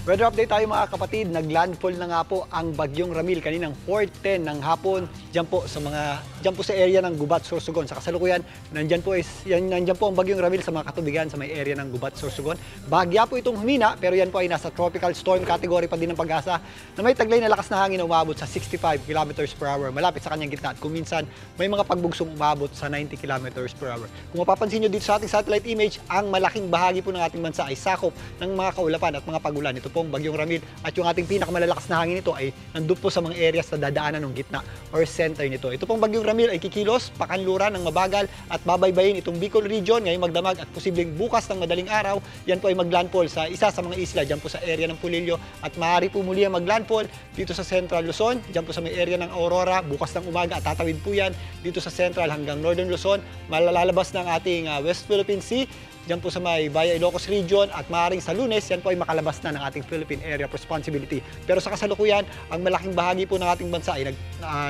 Weather update tayo mga kapatid, naglandfall na nga po ang bagyong Ramil kaninang 4:10 ng hapon diyan po sa area ng Gubat, Sorsogon. Sa kasalukuyan, nandiyan po ang bagyong Ramil sa mga katubigan sa may area ng Gubat, Sorsogon. Bahagya po itong humina pero yan po ay nasa tropical storm category pa din ng Pag-asa na may taglay na lakas na hangin na umabot sa 65 kilometers per hour malapit sa kanyang gitna at kung minsan may mga pagbugsong umabot sa 90 kilometers per hour. Kung mapapansin nyo dito sa ating satellite image, ang malaking bahagi po ng ating bansa ay sakop ng mga kaulapan at mga pagulan. Ito pong bagyong Ramil at yung ating pinakamalalakas na hangin nito ay nandun po sa mga areas na dadaanan ng gitna or center nito. Ito pong bagyong Ramil ay kikilos, pakanluran ng mabagal at babaybayin itong Bicol region ngayong magdamag at posibleng bukas ng madaling araw. Yan po ay maglandfall sa isa sa mga isla dyan po sa area ng Pulilio at maaari po muli ang maglandfall dito sa Central Luzon, dyan po sa may area ng Aurora bukas ng umaga at tatawid po yan dito sa Central hanggang Northern Luzon. Malalabas ng ating West Philippine Sea dyan po sa may Baya Ilocos region at maaaring sa Lunes, yan po ay makalabas na ng ating Philippine Area of Responsibility. Pero sa kasalukuyan, ang malaking bahagi po ng ating bansa ay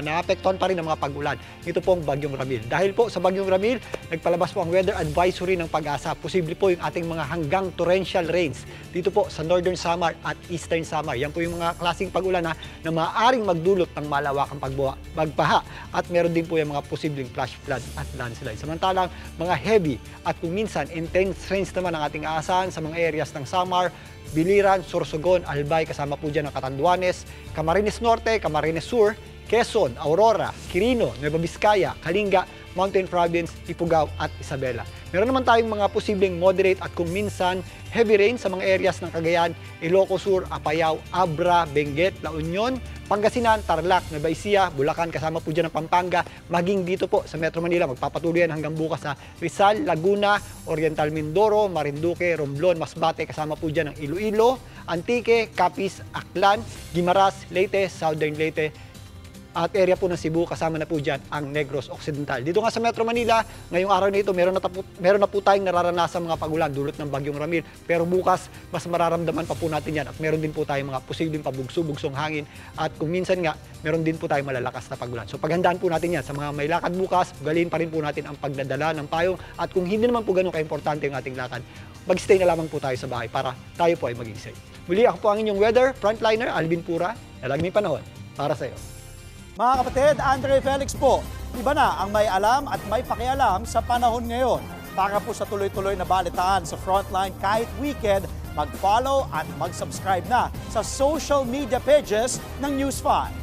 naapektuhan pa rin ng mga pag-ulan. Ito pong bagyong Ramil. Dahil po sa bagyong Ramil, nagpalabas po ang weather advisory ng Pag-asa. Posible po yung ating mga hanggang torrential rains dito po sa Northern Samar at Eastern Samar. Yan po yung mga klaseng pag-ulan na maaaring magdulot ng malawakang pagbaha at meron din po yung mga posibleng flash flood at landslide. Samantalang mga heavy at kung minsan intense rains naman ang ating aasahan sa mga areas ng Samar, Biliran, Sorsogon, Albay, kasama po dyan ang Catanduanes, Camarines Norte, Camarines Sur, Quezon, Aurora, Quirino, Nueva Vizcaya, Kalinga, Mountain Province, Ifugao at Isabela. Meron naman tayong mga posibleng moderate at kung minsan heavy rain sa mga areas ng Cagayan, Ilocos Sur, Apayao, Abra, Benguet, La Union, Pangasinan, Tarlac, Nueva Ecija, Bulacan, kasama po dyan ang Pampanga, maging dito po sa Metro Manila, magpapatuloy yan hanggang bukas sa Rizal, Laguna, Oriental Mindoro, Marinduque, Romblon, Masbate, kasama po dyan ang Iloilo, Antique, Capiz, Aklan, Guimaras, Leyte, Southern Leyte, at area po ng Cebu, kasama na po dyan ang Negros Occidental. Dito nga sa Metro Manila, ngayong araw na ito, meron na po tayong nararanasan mga pagulan dulot ng bagyong Ramil. Pero bukas, mas mararamdaman pa po natin yan at meron din po tayong mga posibleng pabugso-bugsong hangin at kung minsan nga, meron din po tayong malalakas na pagulan. So paghandaan po natin yan sa mga may lakad bukas, galin pa rin po natin ang pagdadala ng payong at kung hindi naman po ganun ka-importante ang ating lakad, mag-stay na lamang po tayo sa bahay para tayo po ay maging safe. Muli, ako po ang inyong weather frontliner, Alvin Pura, na laging may panahon para sa iyo. Mga kapatid, Andre Felix po, iba na ang may alam at may pakialam sa panahon ngayon. Para po sa tuloy-tuloy na balitaan sa Frontline kahit weekend, mag-follow at mag-subscribe na sa social media pages ng News 5.